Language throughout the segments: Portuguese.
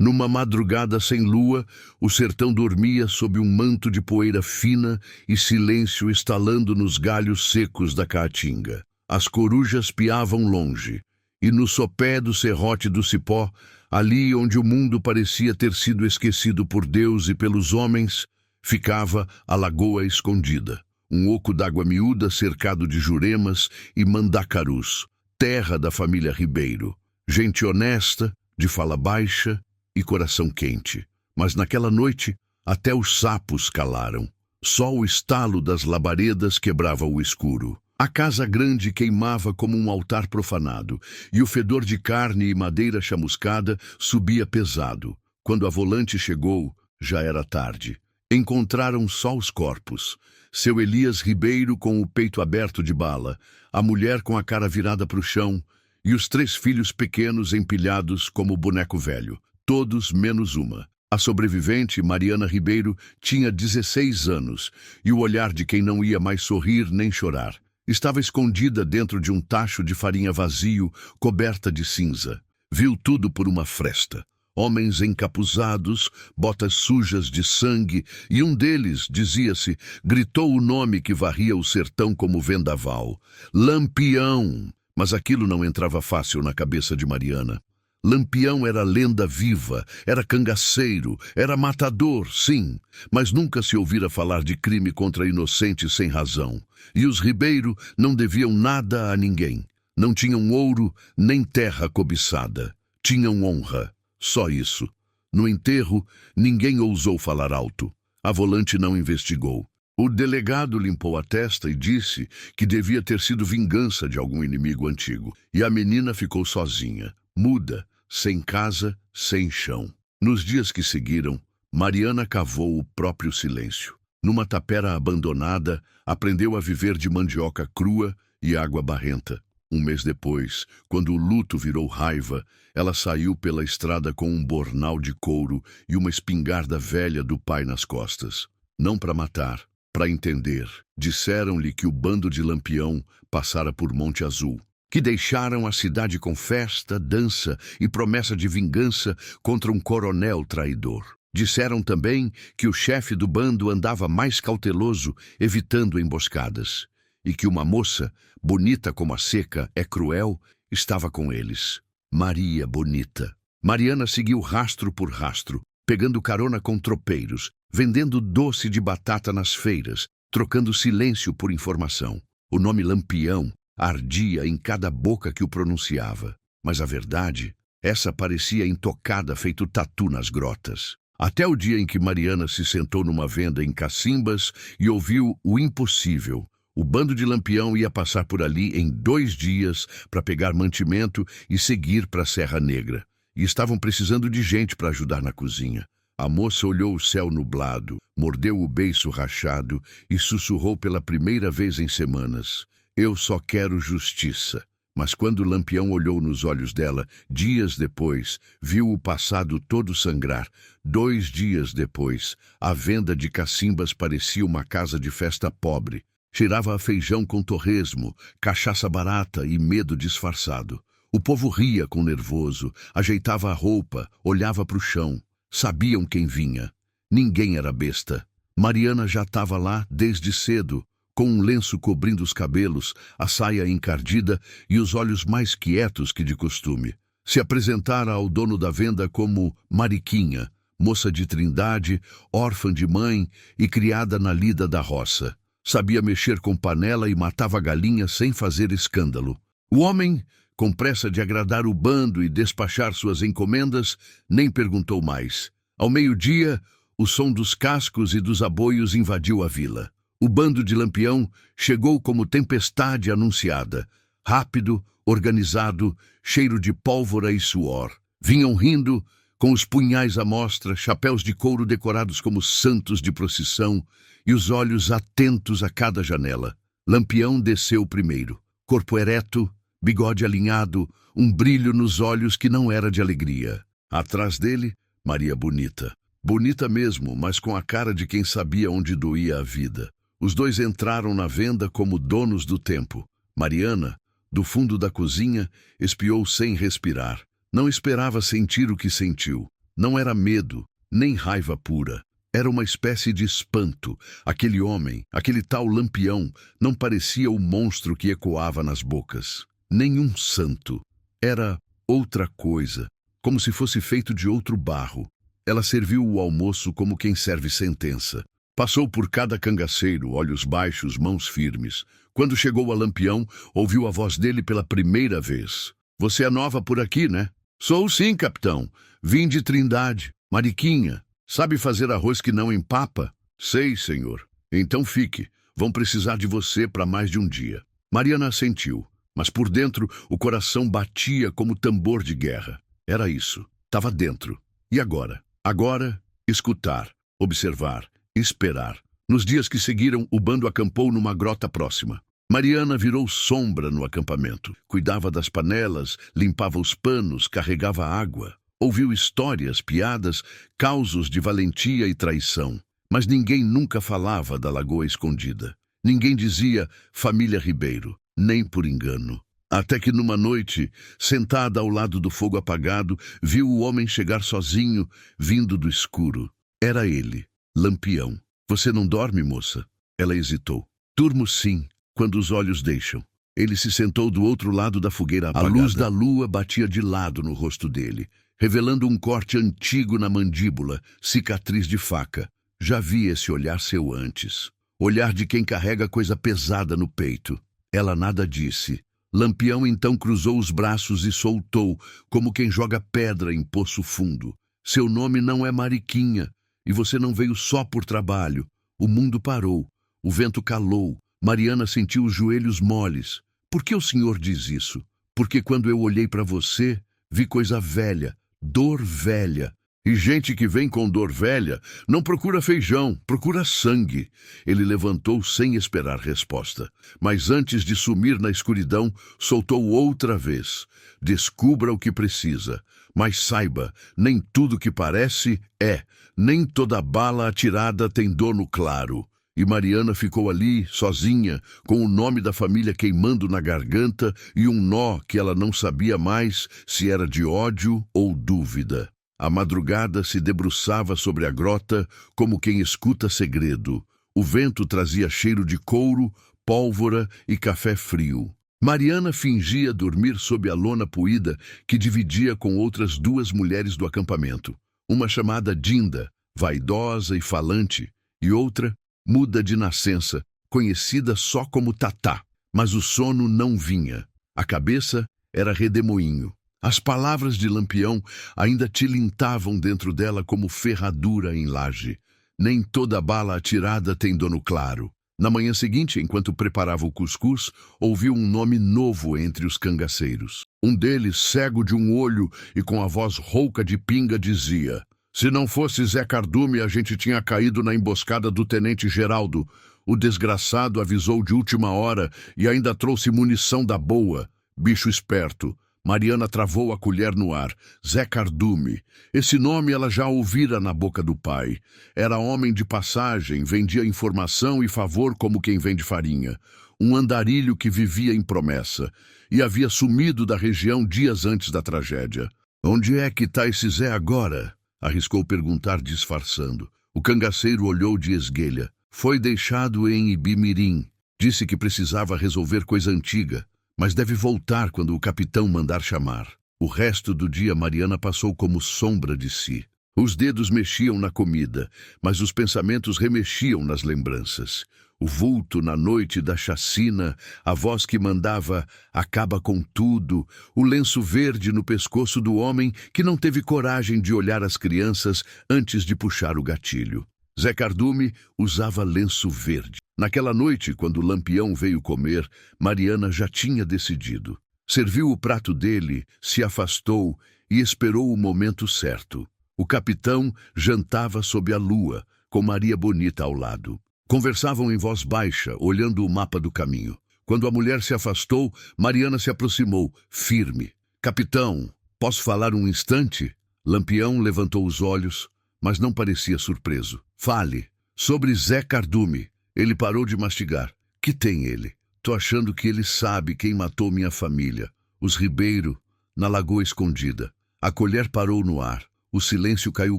Numa madrugada sem lua, o sertão dormia sob um manto de poeira fina e silêncio estalando nos galhos secos da caatinga. As corujas piavam longe, e no sopé do serrote do cipó, ali onde o mundo parecia ter sido esquecido por Deus e pelos homens, ficava a lagoa escondida, um oco d'água miúda cercado de juremas e mandacarus, terra da família Ribeiro. Gente honesta, de fala baixa e coração quente. Mas naquela noite, até os sapos calaram. Só o estalo das labaredas quebrava o escuro. A casa grande queimava como um altar profanado, e o fedor de carne e madeira chamuscada subia pesado. Quando a volante chegou, já era tarde. Encontraram só os corpos. Seu Elias Ribeiro com o peito aberto de bala, a mulher com a cara virada para o chão, e os 3 filhos pequenos empilhados como boneco velho. Todos menos uma. A sobrevivente, Mariana Ribeiro, tinha 16 anos, e o olhar de quem não ia mais sorrir nem chorar. Estava escondida dentro de um tacho de farinha vazio, coberta de cinza. Viu tudo por uma fresta. Homens encapuzados, botas sujas de sangue, e um deles, dizia-se, gritou o nome que varria o sertão como vendaval. Lampião! Mas aquilo não entrava fácil na cabeça de Mariana. Lampião era lenda viva, era cangaceiro, era matador, sim, mas nunca se ouvira falar de crime contra inocentes sem razão. E os Ribeiro não deviam nada a ninguém. Não tinham ouro nem terra cobiçada. Tinham honra, só isso. No enterro, ninguém ousou falar alto. A volante não investigou. O delegado limpou a testa e disse que devia ter sido vingança de algum inimigo antigo. E a menina ficou sozinha, muda, sem casa, sem chão. Nos dias que seguiram, Mariana cavou o próprio silêncio. Numa tapera abandonada, aprendeu a viver de mandioca crua e água barrenta. Um mês depois, quando o luto virou raiva, ela saiu pela estrada com um bornal de couro e uma espingarda velha do pai nas costas. Não para matar, para entender. Disseram-lhe que o bando de Lampião passara por Monte Azul, que deixaram a cidade com festa, dança e promessa de vingança contra um coronel traidor. Disseram também que o chefe do bando andava mais cauteloso, evitando emboscadas, e que uma moça, bonita como a seca é cruel, estava com eles. Maria Bonita. Mariana seguiu rastro por rastro, pegando carona com tropeiros, vendendo doce de batata nas feiras, trocando silêncio por informação. O nome Lampião ardia em cada boca que o pronunciava. Mas a verdade, essa parecia intocada, feito tatu nas grotas. Até o dia em que Mariana se sentou numa venda em Cacimbas e ouviu o impossível. O bando de Lampião ia passar por ali em 2 dias para pegar mantimento e seguir para a Serra Negra. E estavam precisando de gente para ajudar na cozinha. A moça olhou o céu nublado, mordeu o beiço rachado e sussurrou pela primeira vez em semanas: "Eu só quero justiça." Mas quando Lampião olhou nos olhos dela, dias depois, viu o passado todo sangrar. 2 dias depois, a venda de Cacimbas parecia uma casa de festa pobre. Cheirava a feijão com torresmo, cachaça barata e medo disfarçado. O povo ria com nervoso, ajeitava a roupa, olhava para o chão. Sabiam quem vinha. Ninguém era besta. Mariana já estava lá desde cedo, com um lenço cobrindo os cabelos, a saia encardida e os olhos mais quietos que de costume. Se apresentara ao dono da venda como Mariquinha, moça de Trindade, órfã de mãe e criada na lida da roça. Sabia mexer com panela e matava galinha sem fazer escândalo. O homem, com pressa de agradar o bando e despachar suas encomendas, nem perguntou mais. Ao meio-dia, o som dos cascos e dos aboios invadiu a vila. O bando de Lampião chegou como tempestade anunciada. Rápido, organizado, cheiro de pólvora e suor. Vinham rindo, com os punhais à mostra, chapéus de couro decorados como santos de procissão e os olhos atentos a cada janela. Lampião desceu primeiro. Corpo ereto, bigode alinhado, um brilho nos olhos que não era de alegria. Atrás dele, Maria Bonita. Bonita mesmo, mas com a cara de quem sabia onde doía a vida. Os dois entraram na venda como donos do tempo. Mariana, do fundo da cozinha, espiou sem respirar. Não esperava sentir o que sentiu. Não era medo, nem raiva pura. Era uma espécie de espanto. Aquele homem, aquele tal Lampião, não parecia o monstro que ecoava nas bocas. Nenhum santo. Era outra coisa, como se fosse feito de outro barro. Ela serviu o almoço como quem serve sentença. Passou por cada cangaceiro, olhos baixos, mãos firmes. Quando chegou a Lampião, ouviu a voz dele pela primeira vez. Você é nova por aqui, né? Sou sim, capitão. Vim de Trindade. Mariquinha, sabe fazer arroz que não empapa? Sei, senhor. Então fique. Vão precisar de você para mais de um dia. Mariana assentiu, mas por dentro o coração batia como tambor de guerra. Era isso. Estava dentro. E agora? Agora, escutar, observar, esperar. Nos dias que seguiram, o bando acampou numa grota próxima. Mariana virou sombra no acampamento. Cuidava das panelas, limpava os panos, carregava água. Ouviu histórias, piadas, causos de valentia e traição. Mas ninguém nunca falava da Lagoa Escondida. Ninguém dizia família Ribeiro, nem por engano. Até que numa noite, sentada ao lado do fogo apagado, viu o homem chegar sozinho, vindo do escuro. Era ele, Lampião. Você não dorme, moça? Ela hesitou. Durmo sim, quando os olhos deixam. Ele se sentou do outro lado da fogueira apagada. A luz da lua batia de lado no rosto dele, revelando um corte antigo na mandíbula, cicatriz de faca. Já vi esse olhar seu antes. Olhar de quem carrega coisa pesada no peito. Ela nada disse. Lampião então cruzou os braços e soltou, como quem joga pedra em poço fundo. Seu nome não é Mariquinha, e você não veio só por trabalho. O mundo parou, o vento calou, Mariana sentiu os joelhos moles. Por que o senhor diz isso? Porque quando eu olhei para você, vi coisa velha, dor velha. E gente que vem com dor velha não procura feijão, procura sangue. Ele levantou sem esperar resposta. Mas antes de sumir na escuridão, soltou outra vez. Descubra o que precisa. Mas saiba, nem tudo que parece é. Nem toda bala atirada tem dono claro. E Mariana ficou ali, sozinha, com o nome da família queimando na garganta e um nó que ela não sabia mais se era de ódio ou dúvida. A madrugada se debruçava sobre a grota como quem escuta segredo. O vento trazia cheiro de couro, pólvora e café frio. Mariana fingia dormir sob a lona puída que dividia com outras duas mulheres do acampamento. Uma chamada Dinda, vaidosa e falante, e outra, muda de nascença, conhecida só como Tatá. Mas o sono não vinha. A cabeça era redemoinho. As palavras de Lampião ainda tilintavam dentro dela como ferradura em laje. Nem toda bala atirada tem dono claro. Na manhã seguinte, enquanto preparava o cuscuz, ouviu um nome novo entre os cangaceiros. Um deles, cego de um olho e com a voz rouca de pinga, dizia: se não fosse Zé Cardume, a gente tinha caído na emboscada do tenente Geraldo. O desgraçado avisou de última hora e ainda trouxe munição da boa. Bicho esperto. Mariana travou a colher no ar. Zé Cardume. Esse nome ela já ouvira na boca do pai. Era homem de passagem, vendia informação e favor como quem vende farinha. Um andarilho que vivia em promessa. E havia sumido da região dias antes da tragédia. Onde é que está esse Zé agora? Arriscou perguntar disfarçando. O cangaceiro olhou de esguelha. Foi deixado em Ibimirim. Disse que precisava resolver coisa antiga. Mas deve voltar quando o capitão mandar chamar. O resto do dia Mariana passou como sombra de si. Os dedos mexiam na comida, mas os pensamentos remexiam nas lembranças. O vulto na noite da chacina, a voz que mandava acaba com tudo, o lenço verde no pescoço do homem que não teve coragem de olhar as crianças antes de puxar o gatilho. Zé Cardume usava lenço verde. Naquela noite, quando o Lampião veio comer, Mariana já tinha decidido. Serviu o prato dele, se afastou e esperou o momento certo. O capitão jantava sob a lua, com Maria Bonita ao lado. Conversavam em voz baixa, olhando o mapa do caminho. Quando a mulher se afastou, Mariana se aproximou, firme. Capitão, posso falar um instante? Lampião levantou os olhos, mas não parecia surpreso. Fale. Sobre Zé Cardume. Ele parou de mastigar. Que tem ele? Tô achando que ele sabe quem matou minha família. Os Ribeiro, na Lagoa Escondida. A colher parou no ar. O silêncio caiu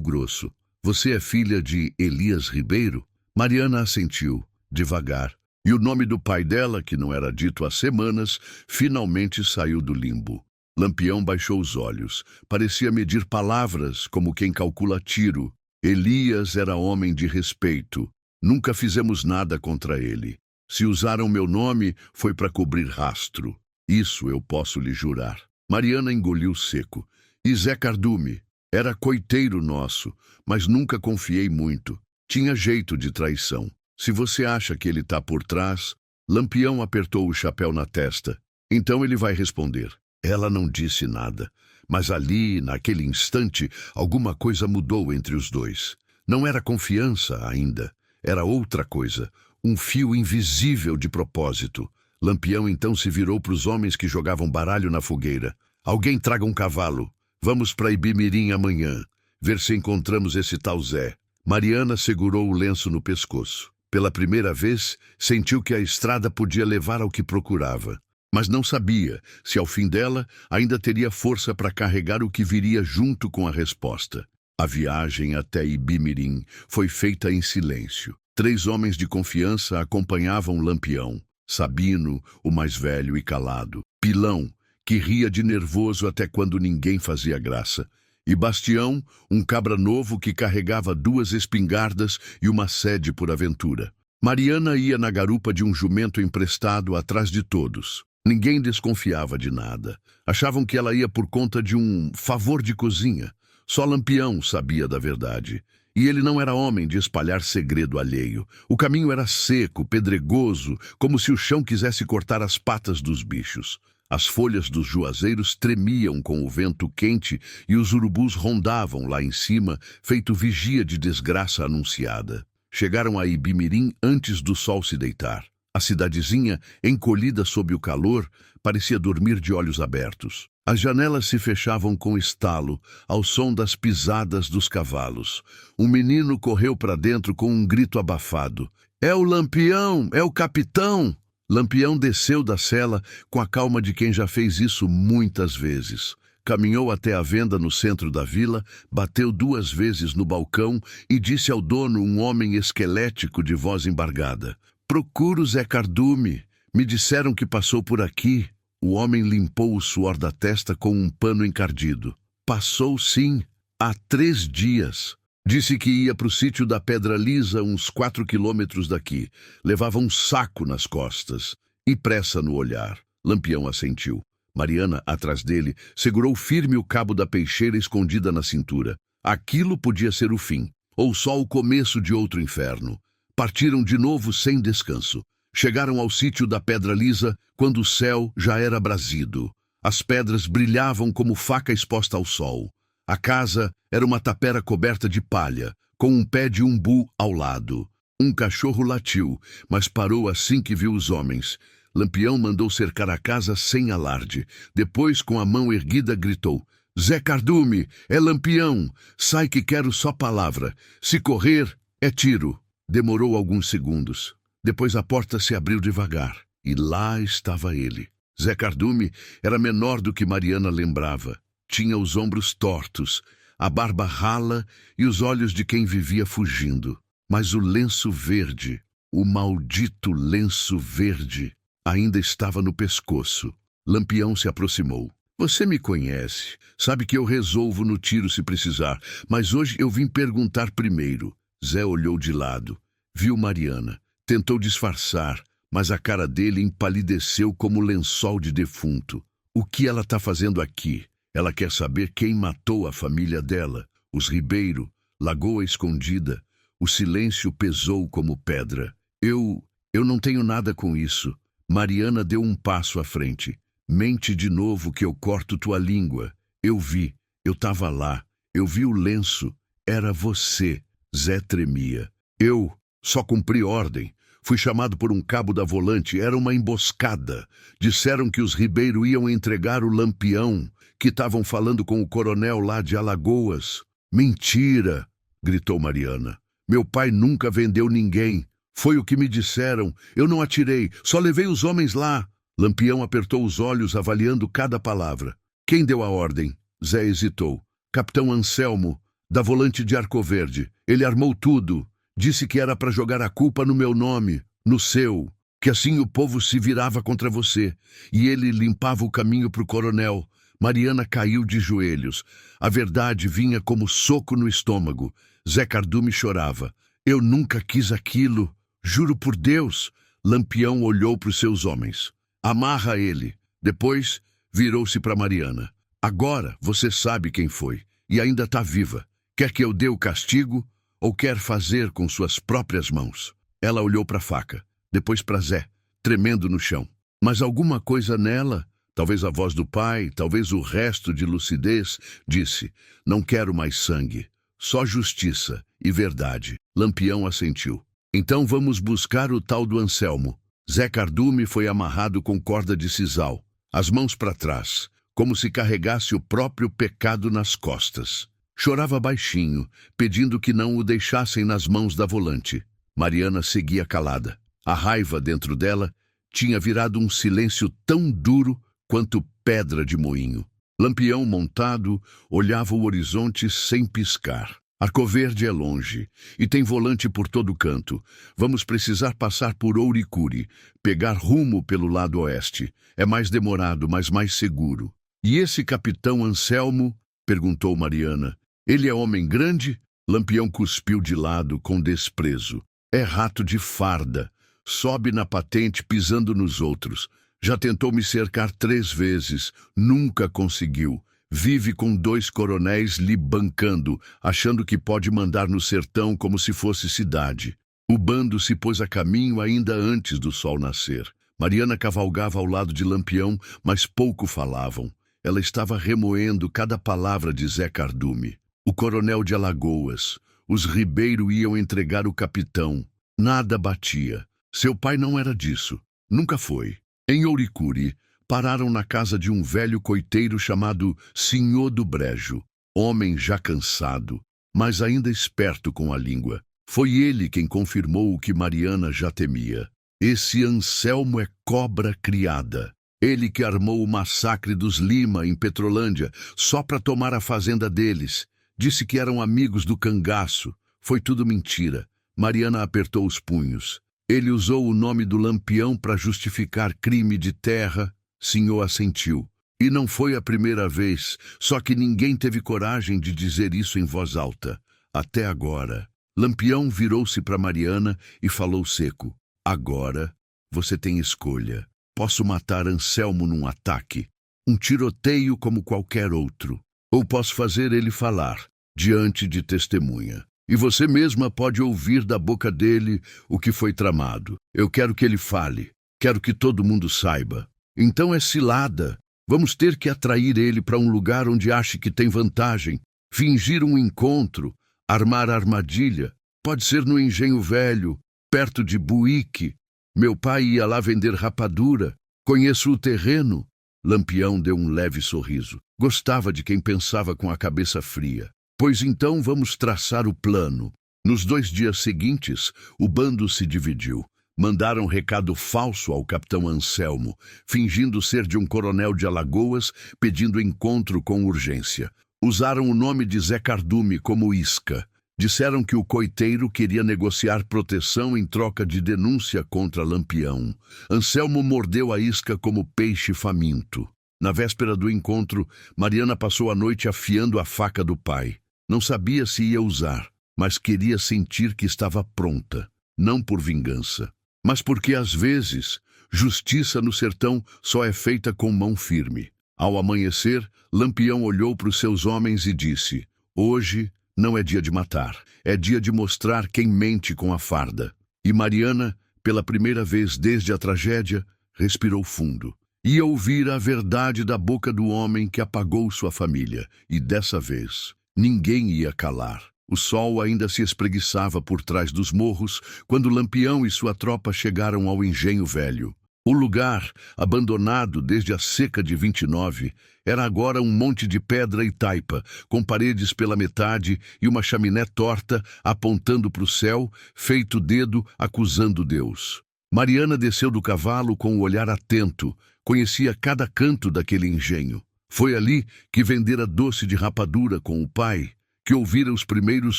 grosso. Você é filha de Elias Ribeiro? Mariana assentiu, devagar. E o nome do pai dela, que não era dito há semanas, finalmente saiu do limbo. Lampião baixou os olhos. Parecia medir palavras, como quem calcula tiro. Elias era homem de respeito. Nunca fizemos nada contra ele. Se usaram meu nome, foi para cobrir rastro. Isso eu posso lhe jurar. Mariana engoliu seco. E Zé Cardume? Era coiteiro nosso, mas nunca confiei muito. Tinha jeito de traição. Se você acha que ele está por trás... Lampião apertou o chapéu na testa. Então ele vai responder. Ela não disse nada. Mas ali, naquele instante, alguma coisa mudou entre os dois. Não era confiança ainda. Era outra coisa. Um fio invisível de propósito. Lampião então se virou para os homens que jogavam baralho na fogueira. Alguém traga um cavalo. Vamos para Ibimirim amanhã. Ver se encontramos esse tal Zé. Mariana segurou o lenço no pescoço. Pela primeira vez, sentiu que a estrada podia levar ao que procurava. Mas não sabia se, ao fim dela, ainda teria força para carregar o que viria junto com a resposta. A viagem até Ibimirim foi feita em silêncio. 3 homens de confiança acompanhavam Lampião. Sabino, o mais velho e calado. Pilão, que ria de nervoso até quando ninguém fazia graça. E Bastião, um cabra novo que carregava 2 espingardas e uma sede por aventura. Mariana ia na garupa de um jumento emprestado atrás de todos. Ninguém desconfiava de nada. Achavam que ela ia por conta de um favor de cozinha. Só Lampião sabia da verdade. E ele não era homem de espalhar segredo alheio. O caminho era seco, pedregoso, como se o chão quisesse cortar as patas dos bichos. As folhas dos juazeiros tremiam com o vento quente e os urubus rondavam lá em cima, feito vigia de desgraça anunciada. Chegaram a Ibimirim antes do sol se deitar. A cidadezinha, encolhida sob o calor, parecia dormir de olhos abertos. As janelas se fechavam com estalo, ao som das pisadas dos cavalos. Um menino correu para dentro com um grito abafado. É o Lampião! É o capitão! Lampião desceu da cela com a calma de quem já fez isso muitas vezes. Caminhou até a venda no centro da vila, bateu 2 vezes no balcão e disse ao dono, um homem esquelético de voz embargada. Procuro Zé Cardume. Me disseram que passou por aqui. O homem limpou o suor da testa com um pano encardido. Passou sim, há 3 dias. Disse que ia para o sítio da Pedra Lisa, uns 4 quilômetros daqui. Levava um saco nas costas e pressa no olhar. Lampião assentiu. Mariana, atrás dele, segurou firme o cabo da peixeira escondida na cintura. Aquilo podia ser o fim, ou só o começo de outro inferno. Partiram de novo sem descanso. Chegaram ao sítio da Pedra Lisa quando o céu já era brasido. As pedras brilhavam como faca exposta ao sol. A casa era uma tapera coberta de palha, com um pé de umbu ao lado. Um cachorro latiu, mas parou assim que viu os homens. Lampião mandou cercar a casa sem alarde. Depois, com a mão erguida, gritou. Zé Cardume, é Lampião. Sai que quero só palavra. Se correr, é tiro. Demorou alguns segundos. Depois a porta se abriu devagar. E lá estava ele. Zé Cardume era menor do que Mariana lembrava. Tinha os ombros tortos, a barba rala e os olhos de quem vivia fugindo. Mas o lenço verde, o maldito lenço verde, ainda estava no pescoço. Lampião se aproximou. Você me conhece, sabe que eu resolvo no tiro se precisar, mas hoje eu vim perguntar primeiro. Zé olhou de lado, viu Mariana, tentou disfarçar, mas a cara dele empalideceu como lençol de defunto. O que ela está fazendo aqui? Ela quer saber quem matou a família dela, os Ribeiro, Lagoa Escondida. O silêncio pesou como pedra. Eu não tenho nada com isso. Mariana deu um passo à frente. Mente de novo que eu corto tua língua. Eu vi, eu estava lá, eu vi o lenço. Era você. Zé tremia. Eu só cumpri ordem. Fui chamado por um cabo da volante, era uma emboscada. Disseram que os Ribeiro iam entregar o Lampião, que estavam falando com o coronel lá de Alagoas. Mentira, gritou Mariana. Meu pai nunca vendeu ninguém. Foi o que me disseram. Eu não atirei, só levei os homens lá. Lampião apertou os olhos, avaliando cada palavra. Quem deu a ordem? Zé hesitou. Capitão Anselmo. da volante de Arcoverde. Ele armou tudo. Disse que era para jogar a culpa no meu nome, no seu, que assim o povo se virava contra você. E ele limpava o caminho para o coronel. Mariana caiu de joelhos. A verdade vinha como soco no estômago. Zé Cardume chorava. Eu nunca quis aquilo. Juro por Deus. Lampião olhou para os seus homens. Amarra ele. Depois, virou-se para Mariana. Agora você sabe quem foi. E ainda está viva. Quer que eu dê o castigo ou quer fazer com suas próprias mãos? Ela olhou para a faca. Depois para Zé, tremendo no chão. Mas alguma coisa nela, talvez a voz do pai, talvez o resto de lucidez, disse: não quero mais sangue. Só justiça e verdade. Lampião assentiu. Então vamos buscar o tal do Anselmo. Zé Cardume foi amarrado com corda de sisal, as mãos para trás, como se carregasse o próprio pecado nas costas. Chorava baixinho, pedindo que não o deixassem nas mãos da volante. Mariana seguia calada. A raiva dentro dela tinha virado um silêncio tão duro quanto pedra de moinho. Lampião, montado, olhava o horizonte sem piscar. Arcoverde é longe, e tem volante por todo canto. Vamos precisar passar por Ouricuri, pegar rumo pelo lado oeste. É mais demorado, mas mais seguro. E esse capitão Anselmo? Perguntou Mariana. Ele é homem grande? Lampião cuspiu de lado com desprezo. É rato de farda. Sobe na patente pisando nos outros. Já tentou me cercar 3 vezes. Nunca conseguiu. Vive com 2 coronéis lhe bancando, achando que pode mandar no sertão como se fosse cidade. O bando se pôs a caminho ainda antes do sol nascer. Mariana cavalgava ao lado de Lampião, mas pouco falavam. Ela estava remoendo cada palavra de Zé Cardume. O coronel de Alagoas. Os Ribeiro iam entregar o capitão. Nada batia. Seu pai não era disso. Nunca foi. Em Ouricuri, pararam na casa de um velho coiteiro chamado Senhor do Brejo. Homem já cansado, mas ainda esperto com a língua. Foi ele quem confirmou o que Mariana já temia. Esse Anselmo é cobra criada. Ele que armou o massacre dos Lima em Petrolândia, só para tomar a fazenda deles. Disse que eram amigos do cangaço. Foi tudo mentira. Mariana apertou os punhos. Ele usou o nome do Lampião para justificar crime de terra. Senhor assentiu. E não foi a primeira vez, só que ninguém teve coragem de dizer isso em voz alta. Até agora. Lampião virou-se para Mariana e falou seco. Agora você tem escolha. Posso matar Anselmo num ataque, um tiroteio como qualquer outro. Ou posso fazer ele falar, diante de testemunha. E você mesma pode ouvir da boca dele o que foi tramado. Eu quero que ele fale. Quero que todo mundo saiba. Então é cilada. Vamos ter que atrair ele para um lugar onde ache que tem vantagem. Fingir um encontro. Armar armadilha. Pode ser no Engenho Velho, perto de Buíque. Meu pai ia lá vender rapadura. Conheço o terreno. Lampião deu um leve sorriso. Gostava de quem pensava com a cabeça fria. Pois então vamos traçar o plano. Nos 2 dias seguintes, o bando se dividiu. Mandaram recado falso ao capitão Anselmo, fingindo ser de um coronel de Alagoas, pedindo encontro com urgência. Usaram o nome de Zé Cardume como isca. Disseram que o coiteiro queria negociar proteção em troca de denúncia contra Lampião. Anselmo mordeu a isca como peixe faminto. Na véspera do encontro, Mariana passou a noite afiando a faca do pai. Não sabia se ia usar, mas queria sentir que estava pronta. Não por vingança, mas porque às vezes, justiça no sertão só é feita com mão firme. Ao amanhecer, Lampião olhou para os seus homens e disse: hoje não é dia de matar, é dia de mostrar quem mente com a farda. E Mariana, pela primeira vez desde a tragédia, respirou fundo. Ia ouvir a verdade da boca do homem que apagou sua família, e dessa vez, ninguém ia calar. O sol ainda se espreguiçava por trás dos morros quando Lampião e sua tropa chegaram ao Engenho Velho. O lugar, abandonado desde a seca de 29, era agora um monte de pedra e taipa, com paredes pela metade e uma chaminé torta apontando para o céu, feito dedo acusando Deus. Mariana desceu do cavalo com o olhar atento, conhecia cada canto daquele engenho. Foi ali que vendera doce de rapadura com o pai, que ouvira os primeiros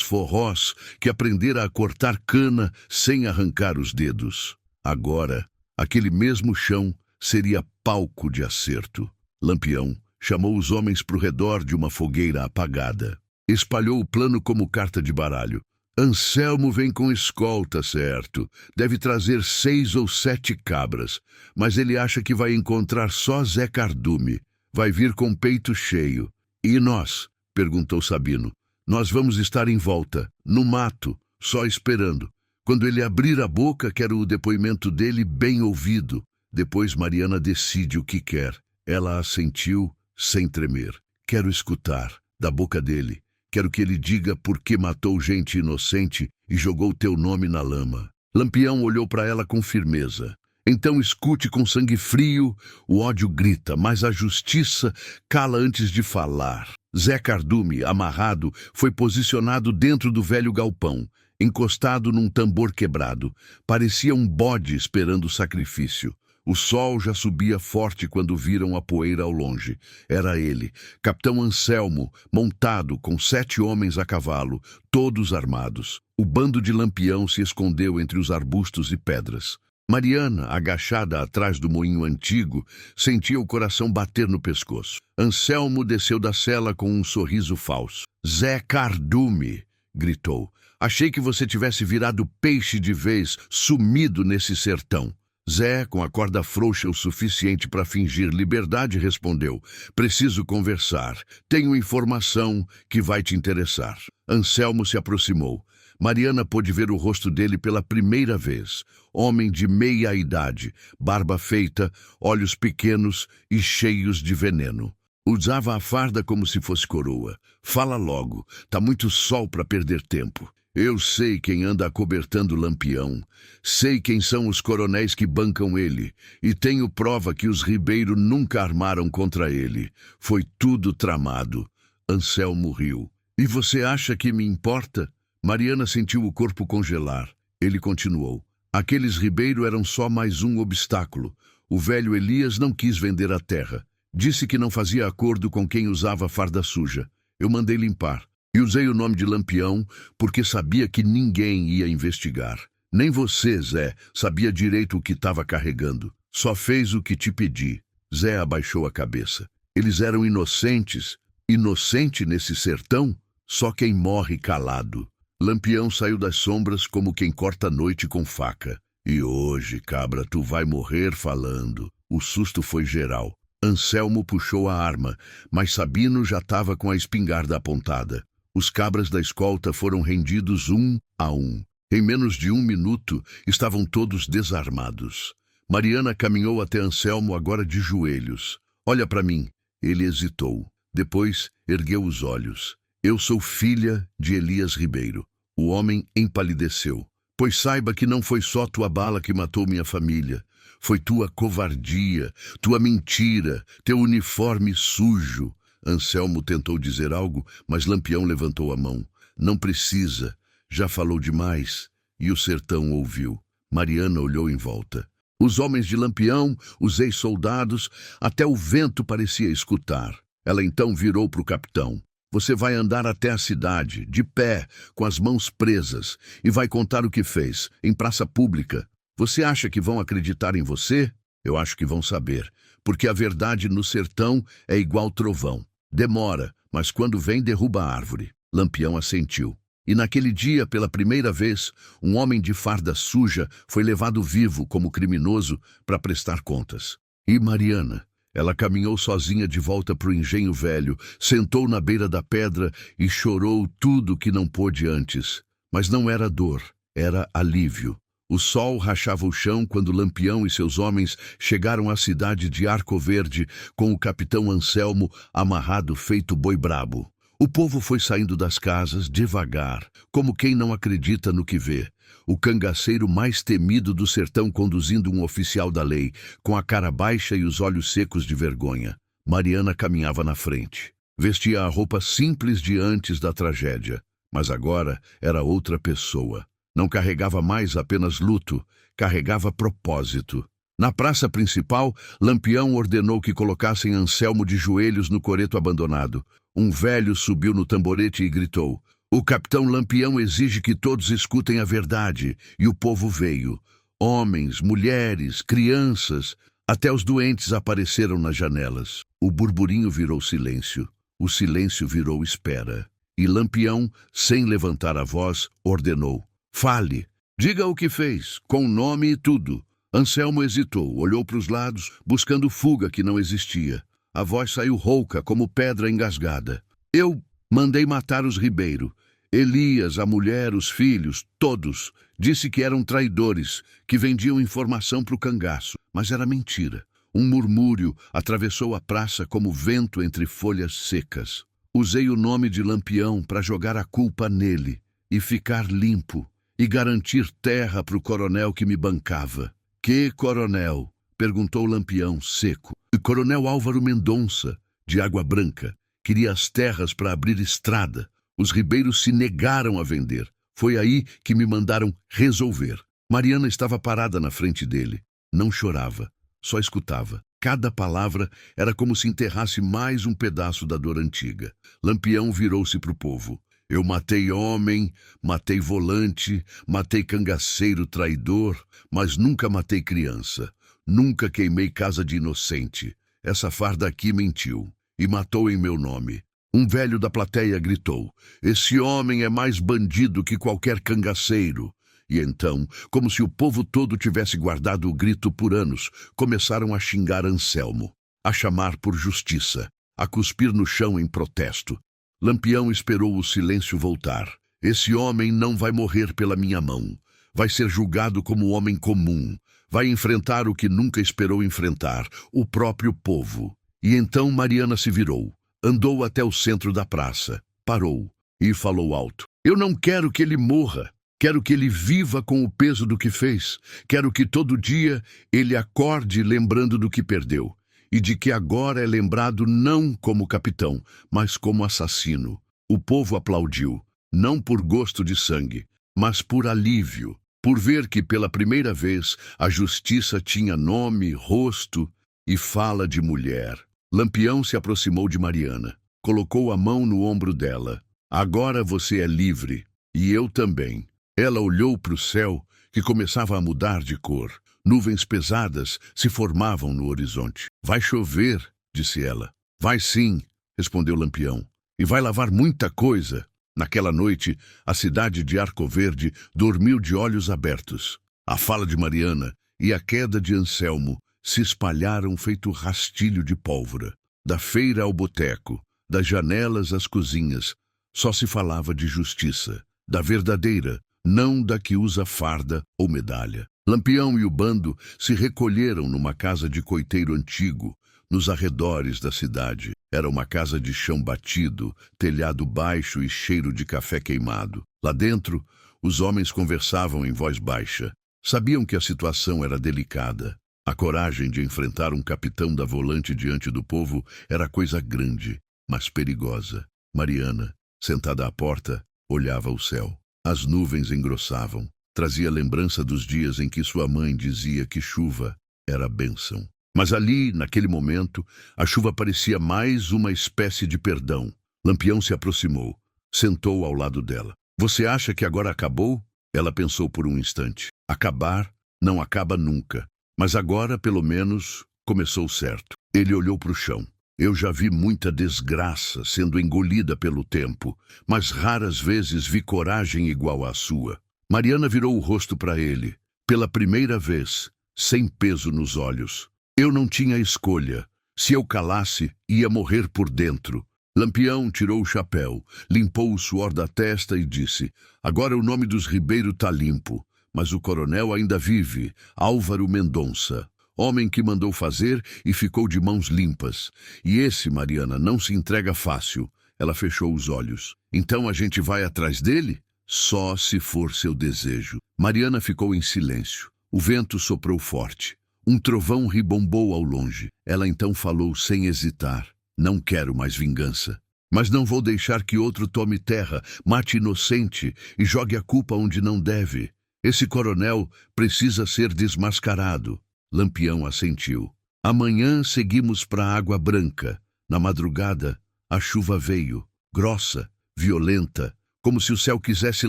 forrós, que aprendera a cortar cana sem arrancar os dedos. Agora, aquele mesmo chão seria palco de acerto. Lampião chamou os homens para o redor de uma fogueira apagada. Espalhou o plano como carta de baralho. Anselmo vem com escolta, certo. Deve trazer 6 ou 7 cabras, mas ele acha que vai encontrar só Zé Cardume. Vai vir com peito cheio. E nós? Perguntou Sabino. Nós vamos estar em volta, no mato, só esperando. Quando ele abrir a boca, quero o depoimento dele bem ouvido. Depois Mariana decide o que quer. Ela assentiu, sem tremer. Quero escutar, da boca dele. Quero que ele diga por que matou gente inocente e jogou teu nome na lama. Lampião olhou para ela com firmeza. Então escute com sangue frio, o ódio grita, mas a justiça cala antes de falar. Zé Cardume, amarrado, foi posicionado dentro do velho galpão, encostado num tambor quebrado. Parecia um bode esperando o sacrifício. O sol já subia forte quando viram a poeira ao longe. Era ele, Capitão Anselmo, montado com 7 homens a cavalo, todos armados. O bando de Lampião se escondeu entre os arbustos e pedras. Mariana, agachada atrás do moinho antigo, sentia o coração bater no pescoço. Anselmo desceu da cela com um sorriso falso. Zé Cardume, gritou. Achei que você tivesse virado peixe de vez, sumido nesse sertão. Zé, com a corda frouxa o suficiente para fingir liberdade, respondeu. Preciso conversar. Tenho informação que vai te interessar. Anselmo se aproximou. Mariana pôde ver o rosto dele pela primeira vez. Homem de meia idade, barba feita, olhos pequenos e cheios de veneno. Usava a farda como se fosse coroa. Fala logo, tá muito sol para perder tempo. Eu sei quem anda acobertando Lampião. Sei quem são os coronéis que bancam ele. E tenho prova que os Ribeiro nunca armaram contra ele. Foi tudo tramado. Anselmo riu. E você acha que me importa? Mariana sentiu o corpo congelar. Ele continuou. Aqueles Ribeiro eram só mais um obstáculo. O velho Elias não quis vender a terra. Disse que não fazia acordo com quem usava farda suja. Eu mandei limpar. E usei o nome de Lampião porque sabia que ninguém ia investigar. Nem você, Zé, sabia direito o que estava carregando. Só fez o que te pedi. Zé abaixou a cabeça. Eles eram inocentes. Inocente nesse sertão? Só quem morre calado. Lampião saiu das sombras como quem corta a noite com faca. E hoje, cabra, tu vai morrer falando. O susto foi geral. Anselmo puxou a arma, mas Sabino já estava com a espingarda apontada. Os cabras da escolta foram rendidos um a um. Em menos de 1 minuto, estavam todos desarmados. Mariana caminhou até Anselmo, agora de joelhos. Olha para mim. Ele hesitou. Depois, ergueu os olhos. Eu sou filha de Elias Ribeiro. O homem empalideceu. Pois saiba que não foi só tua bala que matou minha família. Foi tua covardia, tua mentira, teu uniforme sujo. Anselmo tentou dizer algo, mas Lampião levantou a mão. Não precisa, já falou demais. E o sertão ouviu. Mariana olhou em volta. Os homens de Lampião, os ex-soldados, até o vento parecia escutar. Ela então virou para o capitão. Você vai andar até a cidade, de pé, com as mãos presas, e vai contar o que fez, em praça pública. Você acha que vão acreditar em você? Eu acho que vão saber, porque a verdade no sertão é igual trovão. Demora, mas quando vem derruba a árvore. Lampião assentiu. E naquele dia, pela primeira vez, um homem de farda suja foi levado vivo como criminoso para prestar contas. E Mariana? Ela caminhou sozinha de volta para o engenho velho, sentou na beira da pedra e chorou tudo que não pôde antes. Mas não era dor, era alívio. O sol rachava o chão quando Lampião e seus homens chegaram à cidade de Arco Verde com o capitão Anselmo amarrado feito boi brabo. O povo foi saindo das casas devagar, como quem não acredita no que vê. O cangaceiro mais temido do sertão conduzindo um oficial da lei, com a cara baixa e os olhos secos de vergonha. Mariana caminhava na frente. Vestia a roupa simples de antes da tragédia, mas agora era outra pessoa. Não carregava mais apenas luto, carregava propósito. Na praça principal, Lampião ordenou que colocassem Anselmo de joelhos no coreto abandonado. Um velho subiu no tamborete e gritou: "O capitão Lampião exige que todos escutem a verdade." E o povo veio. Homens, mulheres, crianças, até os doentes apareceram nas janelas. O burburinho virou silêncio. O silêncio virou espera. E Lampião, sem levantar a voz, ordenou: "Fale. Diga o que fez, com nome e tudo." Anselmo hesitou, olhou para os lados, buscando fuga que não existia. A voz saiu rouca, como pedra engasgada. "Eu mandei matar os Ribeiro. Elias, a mulher, os filhos, todos. Disse que eram traidores, que vendiam informação para o cangaço. Mas era mentira. Um murmúrio atravessou a praça como vento entre folhas secas. Usei o nome de Lampião para jogar a culpa nele, e ficar limpo, e garantir terra para o coronel que me bancava." "Que coronel?" perguntou Lampião, seco. "O coronel Álvaro Mendonça, de Água Branca. Queria as terras para abrir estrada. Os Ribeiros se negaram a vender. Foi aí que me mandaram resolver." Mariana estava parada na frente dele. Não chorava, só escutava. Cada palavra era como se enterrasse mais um pedaço da dor antiga. Lampião virou-se para o povo. "Eu matei homem, matei volante, matei cangaceiro traidor, mas nunca matei criança. Nunca queimei casa de inocente. Essa farda aqui mentiu e matou em meu nome." Um velho da plateia gritou: "Esse homem é mais bandido que qualquer cangaceiro." E então, como se o povo todo tivesse guardado o grito por anos, começaram a xingar Anselmo, a chamar por justiça, a cuspir no chão em protesto. Lampião esperou o silêncio voltar. "Esse homem não vai morrer pela minha mão. Vai ser julgado como homem comum. Vai enfrentar o que nunca esperou enfrentar, o próprio povo." E então Mariana se virou, andou até o centro da praça, parou e falou alto: "Eu não quero que ele morra. Quero que ele viva com o peso do que fez. Quero que todo dia ele acorde lembrando do que perdeu. E de que agora é lembrado não como capitão, mas como assassino." O povo aplaudiu, não por gosto de sangue, mas por alívio, por ver que pela primeira vez a justiça tinha nome, rosto e fala de mulher. Lampião se aproximou de Mariana, colocou a mão no ombro dela. "Agora você é livre, e eu também." Ela olhou para o céu, que começava a mudar de cor. Nuvens pesadas se formavam no horizonte. "Vai chover", disse ela. "Vai sim", respondeu Lampião. "E vai lavar muita coisa." Naquela noite, a cidade de Arco Verde dormiu de olhos abertos. A fala de Mariana e a queda de Anselmo se espalharam feito rastilho de pólvora. Da feira ao boteco, das janelas às cozinhas, só se falava de justiça, da verdadeira, não da que usa farda ou medalha. Lampião e o bando se recolheram numa casa de coiteiro antigo, nos arredores da cidade. Era uma casa de chão batido, telhado baixo e cheiro de café queimado. Lá dentro, os homens conversavam em voz baixa. Sabiam que a situação era delicada. A coragem de enfrentar um capitão da volante diante do povo era coisa grande, mas perigosa. Mariana, sentada à porta, olhava o céu. As nuvens engrossavam. Trazia lembrança dos dias em que sua mãe dizia que chuva era bênção. Mas ali, naquele momento, a chuva parecia mais uma espécie de perdão. Lampião se aproximou, sentou ao lado dela. "Você acha que agora acabou?" Ela pensou por um instante. Acabar não acaba nunca. Mas agora, pelo menos, começou certo. Ele olhou para o chão. "Eu já vi muita desgraça sendo engolida pelo tempo, mas raras vezes vi coragem igual à sua." Mariana virou o rosto para ele, pela primeira vez, sem peso nos olhos. "Eu não tinha escolha. Se eu calasse, ia morrer por dentro." Lampião tirou o chapéu, limpou o suor da testa e disse: "Agora o nome dos Ribeiro tá limpo, mas o coronel ainda vive, Álvaro Mendonça. Homem que mandou fazer e ficou de mãos limpas. E esse, Mariana, não se entrega fácil." Ela fechou os olhos. "Então a gente vai atrás dele?" "Só se for seu desejo." Mariana ficou em silêncio. O vento soprou forte. Um trovão ribombou ao longe. Ela então falou sem hesitar: "Não quero mais vingança. Mas não vou deixar que outro tome terra, mate inocente e jogue a culpa onde não deve. Esse coronel precisa ser desmascarado." Lampião assentiu. "Amanhã seguimos para Água Branca. Na madrugada, A chuva veio, grossa, violenta, como se o céu quisesse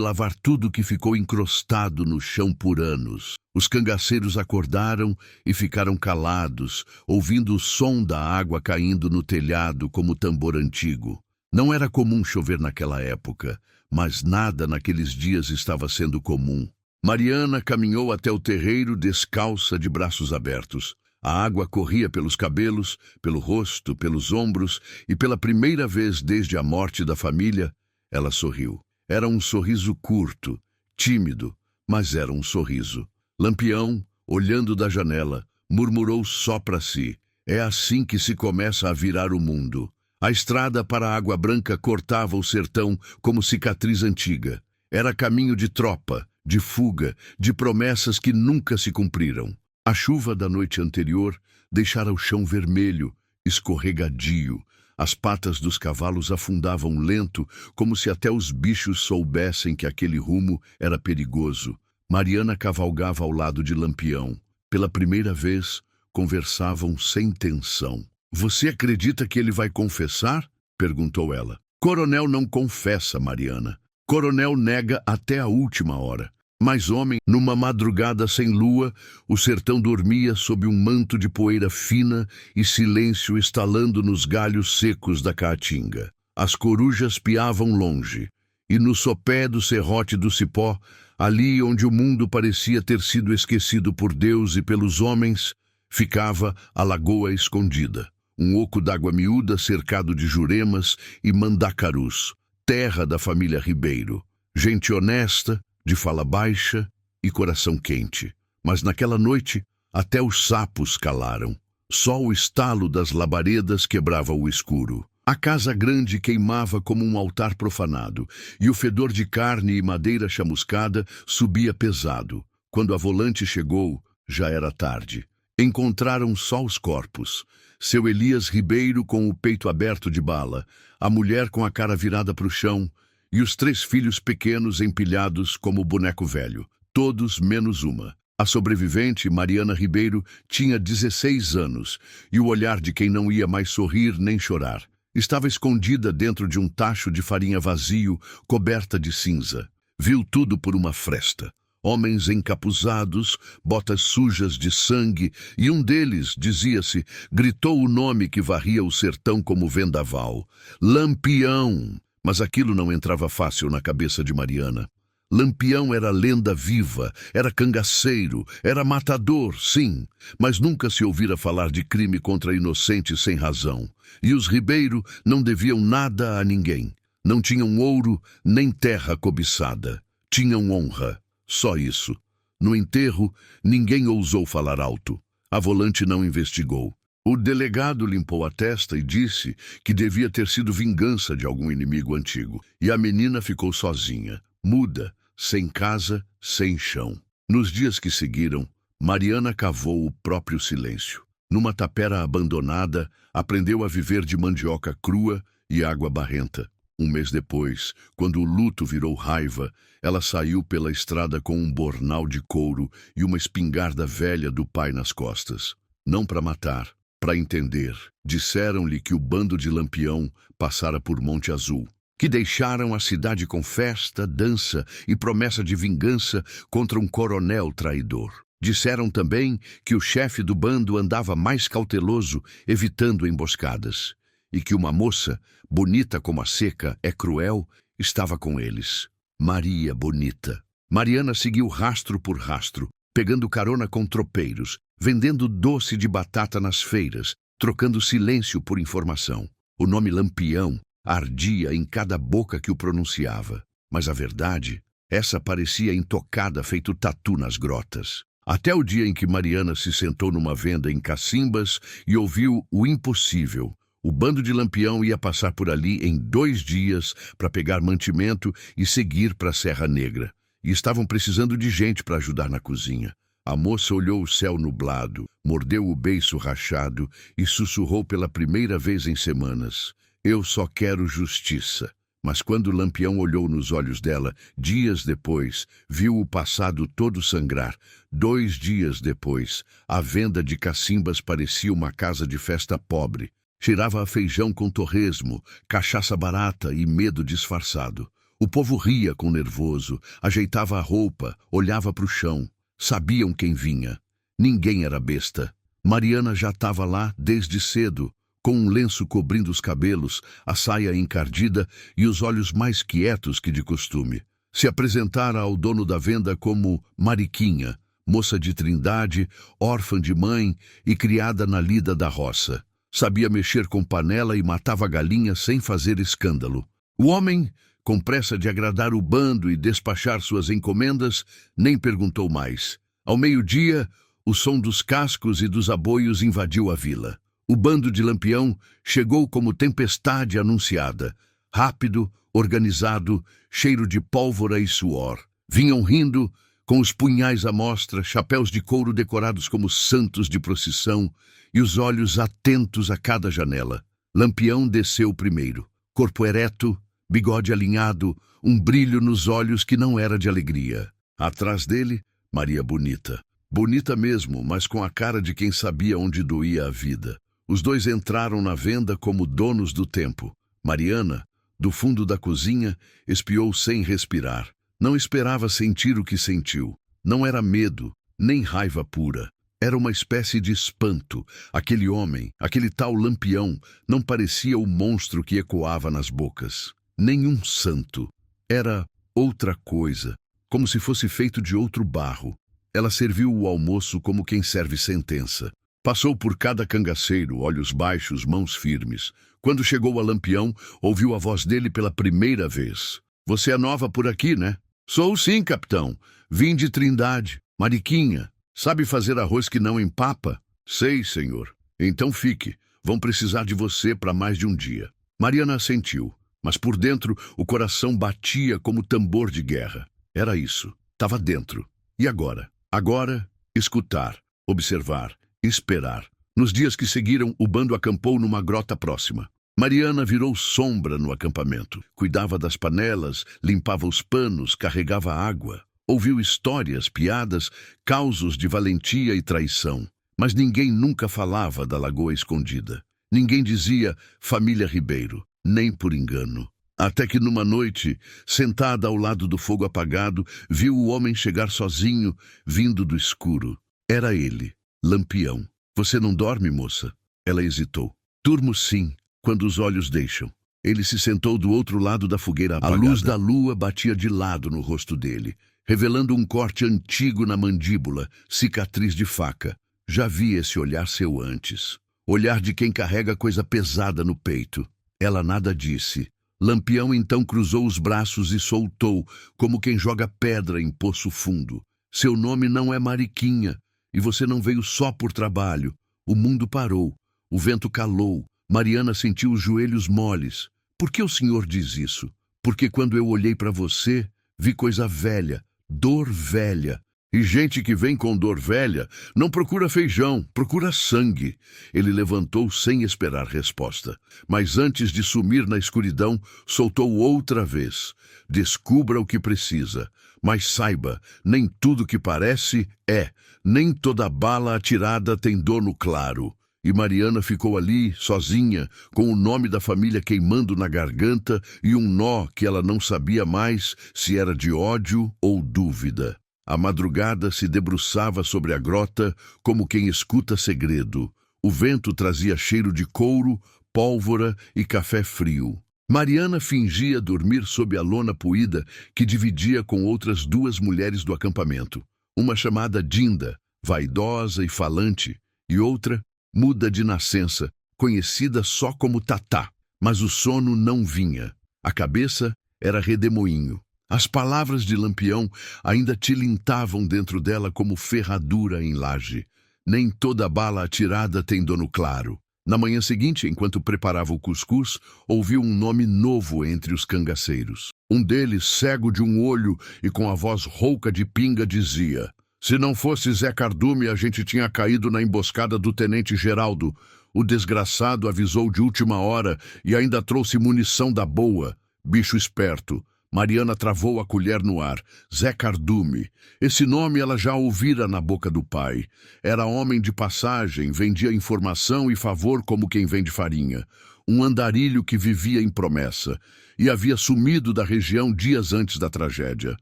lavar tudo que ficou encrostado no chão por anos. Os cangaceiros acordaram e ficaram calados, ouvindo o som da água caindo no telhado como tambor antigo. Não era comum chover naquela época, mas nada naqueles dias estava sendo comum. Mariana caminhou até o terreiro descalça, de braços abertos. A água corria pelos cabelos, pelo rosto, pelos ombros, e pela primeira vez desde a morte da família, ela sorriu. Era um sorriso curto, tímido, mas era um sorriso. Lampião, olhando da janela, murmurou só para si: é assim que se começa a virar o mundo. A estrada para a Água Branca cortava o sertão como cicatriz antiga. Era caminho de tropa, de fuga, de promessas que nunca se cumpriram. A chuva da noite anterior deixara o chão vermelho, escorregadio. As patas dos cavalos afundavam lento, como se até os bichos soubessem que aquele rumo era perigoso. Mariana cavalgava ao lado de Lampião. Pela primeira vez, conversavam sem tensão. Você acredita que ele vai confessar? Perguntou ela. Coronel não confessa, Mariana. Coronel nega até a última hora. Mas homem, numa madrugada sem lua, o sertão dormia sob um manto de poeira fina e silêncio estalando nos galhos secos da caatinga. As corujas piavam longe, e no sopé do serrote do cipó, ali onde o mundo parecia ter sido esquecido por Deus e pelos homens, ficava a lagoa escondida, um oco d'água miúda cercado de juremas e mandacarus, terra da família Ribeiro. Gente honesta, de fala baixa e coração quente. Mas naquela noite, até os sapos calaram. Só o estalo das labaredas quebrava o escuro. A casa grande queimava como um altar profanado, e o fedor de carne e madeira chamuscada subia pesado. Quando a volante chegou, já era tarde. Encontraram só os corpos. Seu Elias Ribeiro com o peito aberto de bala, a mulher com a cara virada para o chão, e os 3 filhos pequenos empilhados como boneco velho, todos menos uma. A sobrevivente, Mariana Ribeiro, tinha 16 anos, e o olhar de quem não ia mais sorrir nem chorar. Estava escondida dentro de um tacho de farinha vazio, coberta de cinza. Viu tudo por uma fresta. Homens encapuzados, botas sujas de sangue, e um deles, dizia-se, gritou o nome que varria o sertão como vendaval: Lampião! Mas aquilo não entrava fácil na cabeça de Mariana. Lampião era lenda viva, era cangaceiro, era matador, sim, mas nunca se ouvira falar de crime contra inocentes sem razão. E os Ribeiro não deviam nada a ninguém. Não tinham ouro nem terra cobiçada. Tinham honra, só isso. No enterro, ninguém ousou falar alto. A volante não investigou. O delegado limpou a testa e disse que devia ter sido vingança de algum inimigo antigo. E a menina ficou sozinha, muda, sem casa, sem chão. Nos dias que seguiram, Mariana cavou o próprio silêncio. Numa tapera abandonada, aprendeu a viver de mandioca crua e água barrenta. Um mês depois, quando o luto virou raiva, ela saiu pela estrada com um bornal de couro e uma espingarda velha do pai nas costas. Não para matar, para entender. Disseram-lhe que o bando de Lampião passara por Monte Azul, que deixaram a cidade com festa, dança e promessa de vingança contra um coronel traidor. Disseram também que o chefe do bando andava mais cauteloso, evitando emboscadas, e que uma moça, bonita como a seca é cruel, estava com eles. Maria Bonita. Mariana seguiu rastro por rastro, pegando carona com tropeiros, vendendo doce de batata nas feiras, trocando silêncio por informação. O nome Lampião ardia em cada boca que o pronunciava. Mas a verdade, essa parecia intocada, feito tatu nas grotas. Até o dia em que Mariana se sentou numa venda em Cacimbas e ouviu o impossível. O bando de Lampião ia passar por ali em 2 dias para pegar mantimento e seguir para a Serra Negra. E estavam precisando de gente para ajudar na cozinha. A moça olhou o céu nublado, mordeu o beiço rachado e sussurrou pela primeira vez em semanas: eu só quero justiça. Mas quando Lampião olhou nos olhos dela, dias depois, viu o passado todo sangrar. 2 dias depois, a venda de Cacimbas parecia uma casa de festa pobre. Cheirava a feijão com torresmo, cachaça barata e medo disfarçado. O povo ria com nervoso, ajeitava a roupa, olhava para o chão. Sabiam quem vinha. Ninguém era besta. Mariana já estava lá desde cedo, com um lenço cobrindo os cabelos, a saia encardida e os olhos mais quietos que de costume. Se apresentara ao dono da venda como Mariquinha, moça de Trindade, órfã de mãe e criada na lida da roça. Sabia mexer com panela e matava galinha sem fazer escândalo. O homem, com pressa de agradar o bando e despachar suas encomendas, nem perguntou mais. Ao meio-dia, o som dos cascos e dos aboios invadiu a vila. O bando de Lampião chegou como tempestade anunciada. Rápido, organizado, cheiro de pólvora e suor. Vinham rindo, com os punhais à mostra, chapéus de couro decorados como santos de procissão e os olhos atentos a cada janela. Lampião desceu primeiro. Corpo ereto, bigode alinhado, um brilho nos olhos que não era de alegria. Atrás dele, Maria Bonita. Bonita mesmo, mas com a cara de quem sabia onde doía a vida. Os dois entraram na venda como donos do tempo. Mariana, do fundo da cozinha, espiou sem respirar. Não esperava sentir o que sentiu. Não era medo, nem raiva pura. Era uma espécie de espanto. Aquele homem, aquele tal Lampião, não parecia o monstro que ecoava nas bocas. Nenhum santo. Era outra coisa, como se fosse feito de outro barro. Ela serviu o almoço como quem serve sentença. Passou por cada cangaceiro, olhos baixos, mãos firmes. Quando chegou a Lampião, ouviu a voz dele pela primeira vez. Você é nova por aqui, né? Sou sim, capitão. Vim de Trindade. Mariquinha. Sabe fazer arroz que não empapa? Sei, senhor. Então fique. Vão precisar de você para mais de um dia. Mariana assentiu, mas por dentro o coração batia como tambor de guerra. Era isso. Estava dentro. E agora? Agora, escutar, observar, esperar. Nos dias que seguiram, o bando acampou numa grota próxima. Mariana virou sombra no acampamento. Cuidava das panelas, limpava os panos, carregava água. Ouviu histórias, piadas, causos de valentia e traição. Mas ninguém nunca falava da Lagoa Escondida. Ninguém dizia família Ribeiro, nem por engano. Até que numa noite, sentada ao lado do fogo apagado, viu o homem chegar sozinho, vindo do escuro. Era ele, Lampião. Você não dorme, moça? Ela hesitou. Durmo sim, quando os olhos deixam. Ele se sentou do outro lado da fogueira apagada. A luz da lua batia de lado no rosto dele, revelando um corte antigo na mandíbula, cicatriz de faca. Já vi esse olhar seu antes. Olhar de quem carrega coisa pesada no peito. Ela nada disse. Lampião então cruzou os braços e soltou, como quem joga pedra em poço fundo. Seu nome não é Mariquinha, e você não veio só por trabalho. O mundo parou, o vento calou, Mariana sentiu os joelhos moles. Por que o senhor diz isso? Porque quando eu olhei para você, vi coisa velha, dor velha. E gente que vem com dor velha não procura feijão, procura sangue. Ele levantou sem esperar resposta. Mas antes de sumir na escuridão, soltou outra vez. Descubra o que precisa. Mas saiba, nem tudo que parece é. Nem toda bala atirada tem dono claro. E Mariana ficou ali, sozinha, com o nome da família queimando na garganta e um nó que ela não sabia mais se era de ódio ou dúvida. A madrugada se debruçava sobre a grota como quem escuta segredo. O vento trazia cheiro de couro, pólvora e café frio. Mariana fingia dormir sob a lona puída que dividia com outras duas mulheres do acampamento. Uma chamada Dinda, vaidosa e falante, e outra, muda de nascença, conhecida só como Tatá. Mas o sono não vinha. A cabeça era redemoinho. As palavras de Lampião ainda tilintavam dentro dela como ferradura em laje. Nem toda bala atirada tem dono claro. Na manhã seguinte, enquanto preparava o cuscuz, ouviu um nome novo entre os cangaceiros. Um deles, cego de um olho e com a voz rouca de pinga, dizia: se não fosse Zé Cardume, a gente tinha caído na emboscada do tenente Geraldo. O desgraçado avisou de última hora e ainda trouxe munição da boa. Bicho esperto. Mariana travou a colher no ar. Zé Cardume. Esse nome ela já ouvira na boca do pai. Era homem de passagem, vendia informação e favor como quem vende farinha. Um andarilho que vivia em promessa. E havia sumido da região dias antes da tragédia.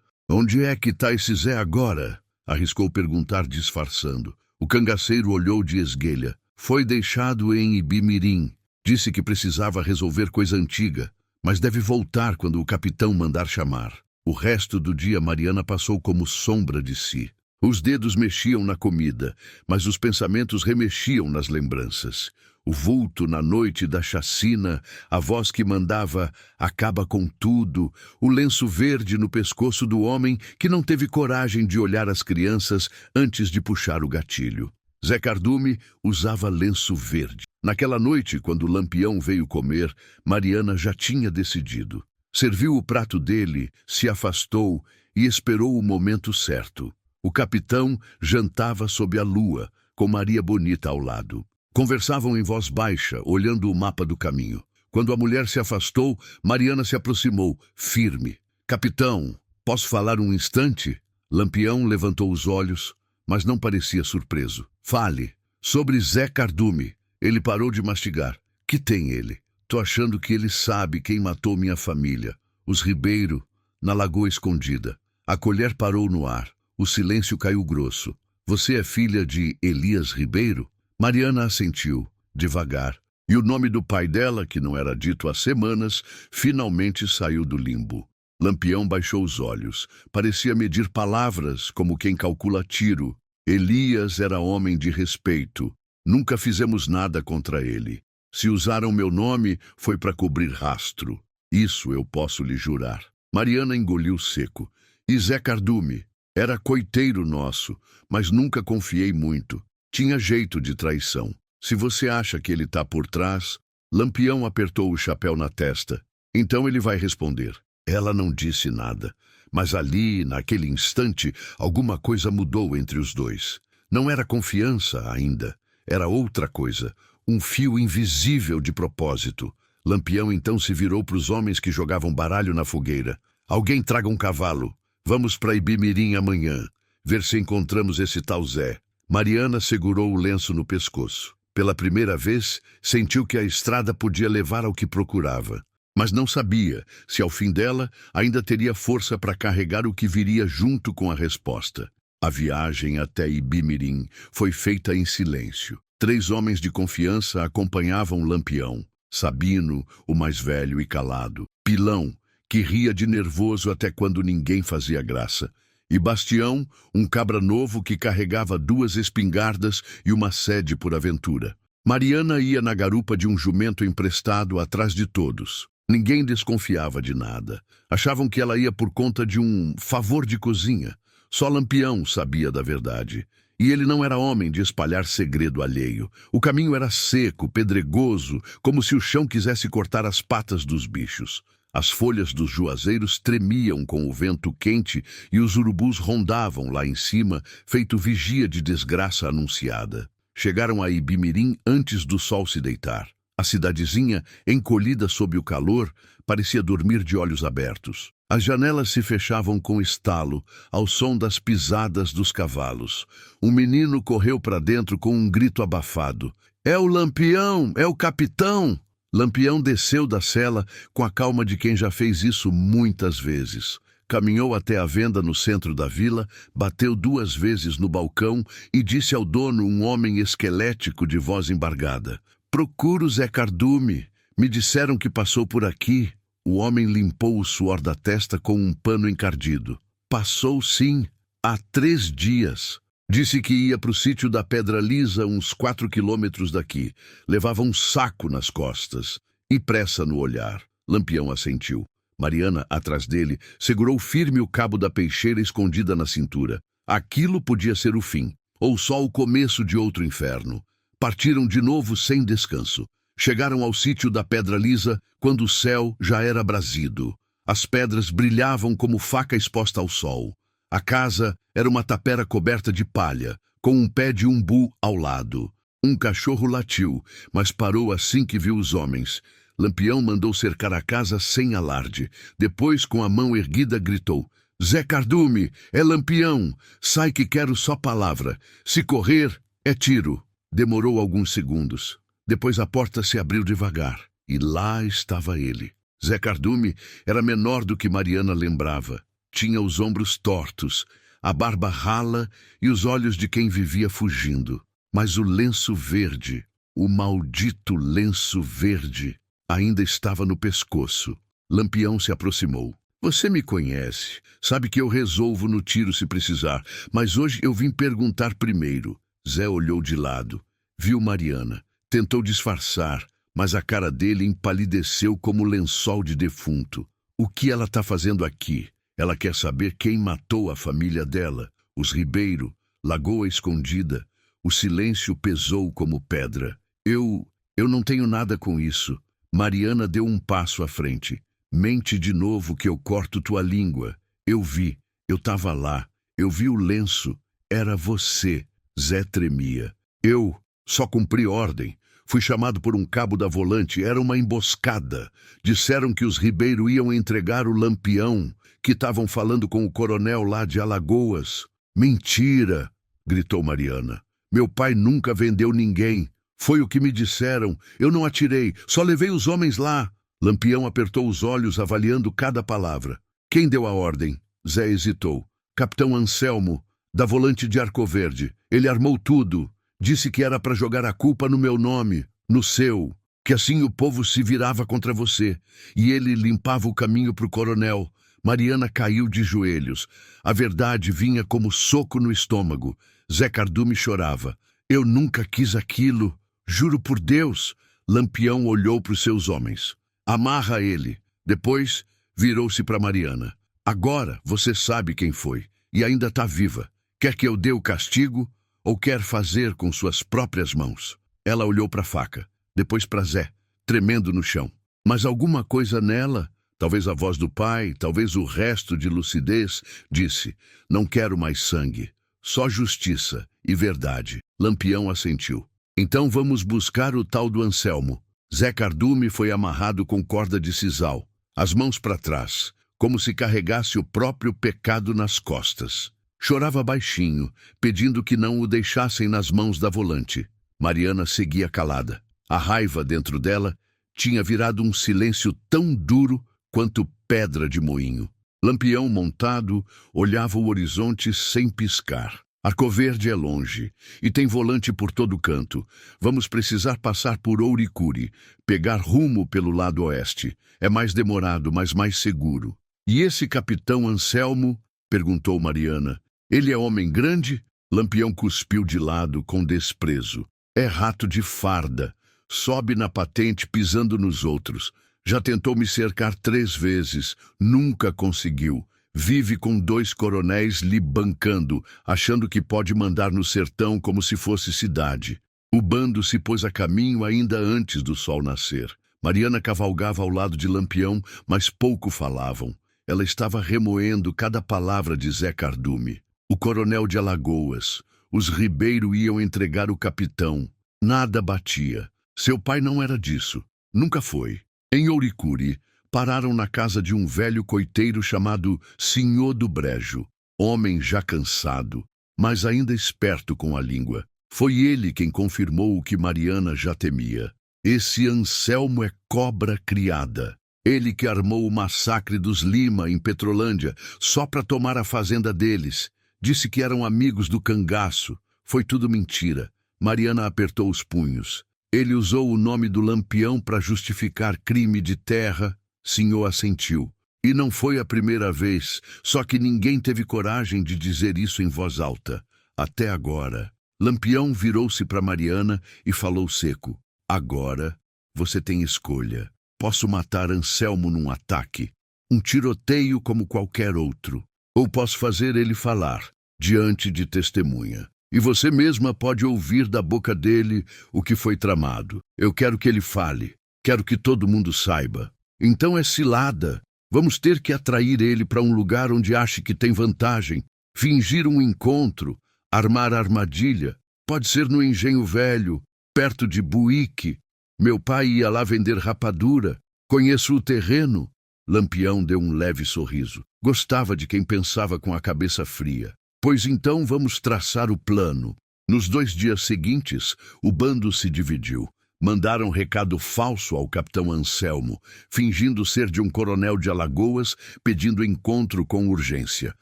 Onde é que está esse Zé agora? Arriscou perguntar disfarçando. O cangaceiro olhou de esguelha. Foi deixado em Ibimirim. Disse que precisava resolver coisa antiga, mas deve voltar quando o capitão mandar chamar. O resto do dia Mariana passou como sombra de si. Os dedos mexiam na comida, mas os pensamentos remexiam nas lembranças. O vulto na noite da chacina, a voz que mandava "acaba com tudo", o lenço verde no pescoço do homem que não teve coragem de olhar as crianças antes de puxar o gatilho. Zé Cardume usava lenço verde. Naquela noite, quando Lampião veio comer, Mariana já tinha decidido. Serviu o prato dele, se afastou e esperou o momento certo. O capitão jantava sob a lua, com Maria Bonita ao lado. Conversavam em voz baixa, olhando o mapa do caminho. Quando a mulher se afastou, Mariana se aproximou, firme. "Capitão, posso falar um instante?" Lampião levantou os olhos, mas não parecia surpreso. "Fale. Sobre Zé Cardume." Ele parou de mastigar. "Que tem ele? Tô achando que ele sabe quem matou minha família. Os Ribeiro, na Lagoa Escondida." A colher parou no ar. O silêncio caiu grosso. "Você é filha de Elias Ribeiro?" Mariana assentiu, devagar. E o nome do pai dela, que não era dito há semanas, finalmente saiu do limbo. Lampião baixou os olhos. Parecia medir palavras, como quem calcula tiro. Elias era homem de respeito. Nunca fizemos nada contra ele. Se usaram meu nome, foi para cobrir rastro. Isso eu posso lhe jurar. Mariana engoliu seco. E Zé Cardume? Era coiteiro nosso, mas nunca confiei muito. Tinha jeito de traição. Se você acha que ele está por trás... Lampião apertou o chapéu na testa. Então ele vai responder. Ela não disse nada. Mas ali, naquele instante, alguma coisa mudou entre os dois. Não era confiança ainda. Era outra coisa. Um fio invisível de propósito. Lampião então se virou para os homens que jogavam baralho na fogueira. "Alguém traga um cavalo. Vamos para Ibimirim amanhã. Ver se encontramos esse tal Zé." Mariana segurou o lenço no pescoço. Pela primeira vez, sentiu que a estrada podia levar ao que procurava. Mas não sabia se, ao fim dela, ainda teria força para carregar o que viria junto com a resposta. A viagem até Ibimirim foi feita em silêncio. 3 homens de confiança acompanhavam Lampião. Sabino, o mais velho e calado. Pilão, que ria de nervoso até quando ninguém fazia graça. E Bastião, um cabra novo que carregava 2 espingardas e uma sede por aventura. Mariana ia na garupa de um jumento emprestado atrás de todos. Ninguém desconfiava de nada. Achavam que ela ia por conta de um favor de cozinha. Só Lampião sabia da verdade. E ele não era homem de espalhar segredo alheio. O caminho era seco, pedregoso, como se o chão quisesse cortar as patas dos bichos. As folhas dos juazeiros tremiam com o vento quente e os urubus rondavam lá em cima, feito vigia de desgraça anunciada. Chegaram a Ibimirim antes do sol se deitar. A cidadezinha, encolhida sob o calor, parecia dormir de olhos abertos. As janelas se fechavam com estalo, ao som das pisadas dos cavalos. Um menino correu para dentro com um grito abafado. "É o Lampião! É o capitão!" Lampião desceu da cela com a calma de quem já fez isso muitas vezes. Caminhou até a venda no centro da vila, bateu 2 vezes no balcão e disse ao dono, um homem esquelético de voz embargada: "Procuro Zé Cardume. Me disseram que passou por aqui." O homem limpou o suor da testa com um pano encardido. "Passou sim, há 3 dias. Disse que ia para o sítio da Pedra Lisa, uns 4 quilômetros daqui. Levava um saco nas costas e pressa no olhar." Lampião assentiu. Mariana, atrás dele, segurou firme o cabo da peixeira escondida na cintura. Aquilo podia ser o fim, ou só o começo de outro inferno. Partiram de novo sem descanso. Chegaram ao sítio da Pedra Lisa quando o céu já era brasido. As pedras brilhavam como faca exposta ao sol. A casa era uma tapera coberta de palha, com um pé de umbu ao lado. Um cachorro latiu, mas parou assim que viu os homens. Lampião mandou cercar a casa sem alarde. Depois, com a mão erguida, gritou: Zé Cardume, é Lampião! Sai que quero só palavra. Se correr, é tiro. Demorou alguns segundos. Depois a porta se abriu devagar. E lá estava ele. Zé Cardume era menor do que Mariana lembrava. Tinha os ombros tortos, a barba rala e os olhos de quem vivia fugindo. Mas o lenço verde, o maldito lenço verde, ainda estava no pescoço. Lampião se aproximou. Você me conhece, sabe que eu resolvo no tiro se precisar, mas hoje eu vim perguntar primeiro. Zé olhou de lado, viu Mariana, tentou disfarçar, mas a cara dele empalideceu como lençol de defunto. O que ela está fazendo aqui? Ela quer saber quem matou a família dela, os Ribeiro, Lagoa Escondida. O silêncio pesou como pedra. Eu não tenho nada com isso. Mariana deu um passo à frente. Mente de novo que eu corto tua língua. Eu vi, eu estava lá. Eu vi o lenço. Era você. Zé tremia. Eu só cumpri ordem. Fui chamado por um cabo da volante. Era uma emboscada. Disseram que os Ribeiro iam entregar o Lampião, que estavam falando com o coronel lá de Alagoas. Mentira! Gritou Mariana. Meu pai nunca vendeu ninguém. Foi o que me disseram. Eu não atirei, só levei os homens lá. Lampião apertou os olhos, avaliando cada palavra. Quem deu a ordem? Zé hesitou. Capitão Anselmo, da volante de Arcoverde. Ele armou tudo. Disse que era para jogar a culpa no meu nome, no seu. Que assim o povo se virava contra você. E ele limpava o caminho para o coronel. Mariana caiu de joelhos. A verdade vinha como soco no estômago. Zé Cardume chorava. Eu nunca quis aquilo. Juro por Deus. Lampião olhou para os seus homens. Amarra ele. Depois, virou-se para Mariana. Agora você sabe quem foi. E ainda está viva. Quer que eu dê o castigo ou quer fazer com suas próprias mãos? Ela olhou para a faca. Depois para Zé, tremendo no chão. Mas alguma coisa nela, talvez a voz do pai, talvez o resto de lucidez, disse: não quero mais sangue. Só justiça e verdade. Lampião assentiu. Então vamos buscar o tal do Anselmo. Zé Cardume foi amarrado com corda de sisal, as mãos para trás, como se carregasse o próprio pecado nas costas. Chorava baixinho, pedindo que não o deixassem nas mãos da volante. Mariana seguia calada. A raiva dentro dela tinha virado um silêncio tão duro quanto pedra de moinho. Lampião, montado, olhava o horizonte sem piscar. Arcoverde é longe, e tem volante por todo canto. Vamos precisar passar por Ouricuri, pegar rumo pelo lado oeste. É mais demorado, mas mais seguro. E esse capitão Anselmo? Perguntou Mariana. Ele é homem grande? Lampião cuspiu de lado com desprezo. É rato de farda. Sobe na patente pisando nos outros. Já tentou me cercar 3 vezes, nunca conseguiu. Vive com 2 coronéis lhe bancando, achando que pode mandar no sertão como se fosse cidade. O bando se pôs a caminho ainda antes do sol nascer. Mariana cavalgava ao lado de Lampião, mas pouco falavam. Ela estava remoendo cada palavra de Zé Cardume. O coronel de Alagoas. Os Ribeiro iam entregar o capitão. Nada batia. Seu pai não era disso. Nunca foi. Em Ouricuri, pararam na casa de um velho coiteiro chamado Senhor do Brejo, homem já cansado, mas ainda esperto com a língua. Foi ele quem confirmou o que Mariana já temia. Esse Anselmo é cobra criada. Ele que armou o massacre dos Lima em Petrolândia, só para tomar a fazenda deles. Disse que eram amigos do cangaço. Foi tudo mentira. Mariana apertou os punhos. Ele usou o nome do Lampião para justificar crime de terra. Senhor assentiu. E não foi a primeira vez, só que ninguém teve coragem de dizer isso em voz alta. Até agora. Lampião virou-se para Mariana e falou seco. Agora você tem escolha. Posso matar Anselmo num ataque, um tiroteio como qualquer outro. Ou posso fazer ele falar, diante de testemunha. E você mesma pode ouvir da boca dele o que foi tramado. Eu quero que ele fale. Quero que todo mundo saiba. Então é cilada. Vamos ter que atrair ele para um lugar onde ache que tem vantagem. Fingir um encontro. Armar armadilha. Pode ser no Engenho Velho, perto de Buíque. Meu pai ia lá vender rapadura. Conheço o terreno. Lampião deu um leve sorriso. Gostava de quem pensava com a cabeça fria. Pois então vamos traçar o plano. Nos 2 dias seguintes, o bando se dividiu. Mandaram recado falso ao capitão Anselmo, fingindo ser de um coronel de Alagoas, pedindo encontro com urgência.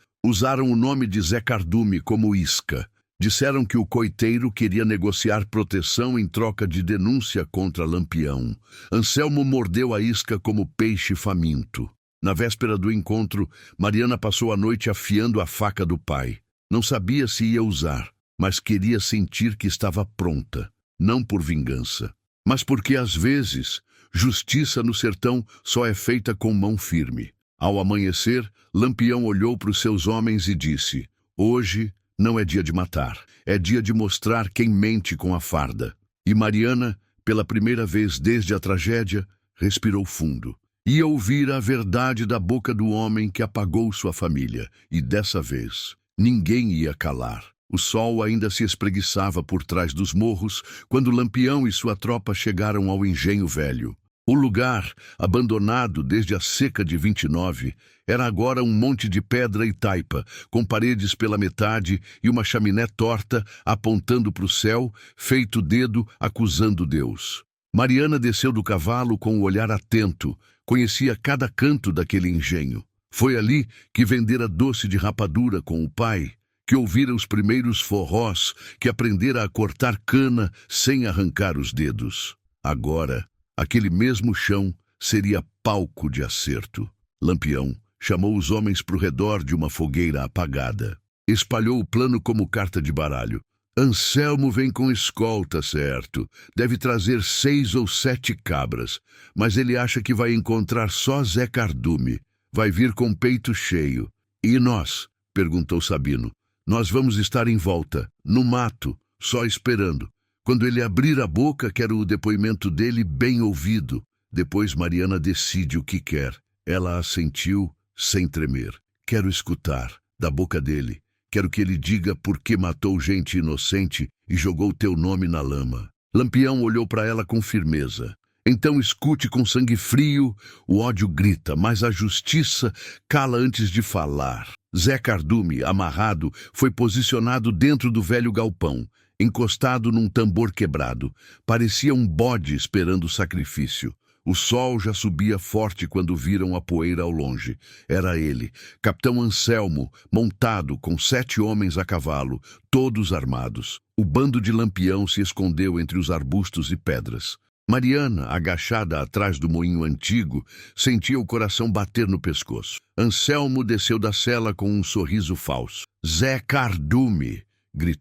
Usaram o nome de Zé Cardume como isca. Disseram que o coiteiro queria negociar proteção em troca de denúncia contra Lampião. Anselmo mordeu a isca como peixe faminto. Na véspera do encontro, Mariana passou a noite afiando a faca do pai. Não sabia se ia usar, mas queria sentir que estava pronta, não por vingança, mas porque às vezes, justiça no sertão só é feita com mão firme. Ao amanhecer, Lampião olhou para os seus homens e disse: hoje não é dia de matar, é dia de mostrar quem mente com a farda. E Mariana, pela primeira vez desde a tragédia, respirou fundo. Ia ouvir a verdade da boca do homem que apagou sua família, e dessa vez, ninguém ia calar. O sol ainda se espreguiçava por trás dos morros quando Lampião e sua tropa chegaram ao Engenho Velho. O lugar, abandonado desde a seca de 29, era agora um monte de pedra e taipa, com paredes pela metade e uma chaminé torta apontando para o céu, feito dedo acusando Deus. Mariana desceu do cavalo com o olhar atento, conhecia cada canto daquele engenho. Foi ali que vendera doce de rapadura com o pai, que ouvira os primeiros forrós, que aprendera a cortar cana sem arrancar os dedos. Agora, aquele mesmo chão seria palco de acerto. Lampião chamou os homens para o redor de uma fogueira apagada. Espalhou o plano como carta de baralho. Anselmo vem com escolta, certo. Deve trazer 6 ou 7 cabras, mas ele acha que vai encontrar só Zé Cardume. Vai vir com peito cheio. E nós? Perguntou Sabino. Nós vamos estar em volta, no mato, só esperando. Quando ele abrir a boca, quero o depoimento dele bem ouvido. Depois Mariana decide o que quer. Ela assentiu, sem tremer. Quero escutar, da boca dele. Quero que ele diga por que matou gente inocente e jogou teu nome na lama. Lampião olhou para ela com firmeza. Então escute com sangue frio, o ódio grita, mas a justiça cala antes de falar. Zé Cardume, amarrado, foi posicionado dentro do velho galpão, encostado num tambor quebrado. Parecia um bode esperando o sacrifício. O sol já subia forte quando viram a poeira ao longe. Era ele, capitão Anselmo, montado com 7 homens a cavalo, todos armados. O bando de Lampião se escondeu entre os arbustos e pedras. Mariana, agachada atrás do moinho antigo, sentia o coração bater no pescoço. Anselmo desceu da cela com um sorriso falso. Zé Cardume! Gritou.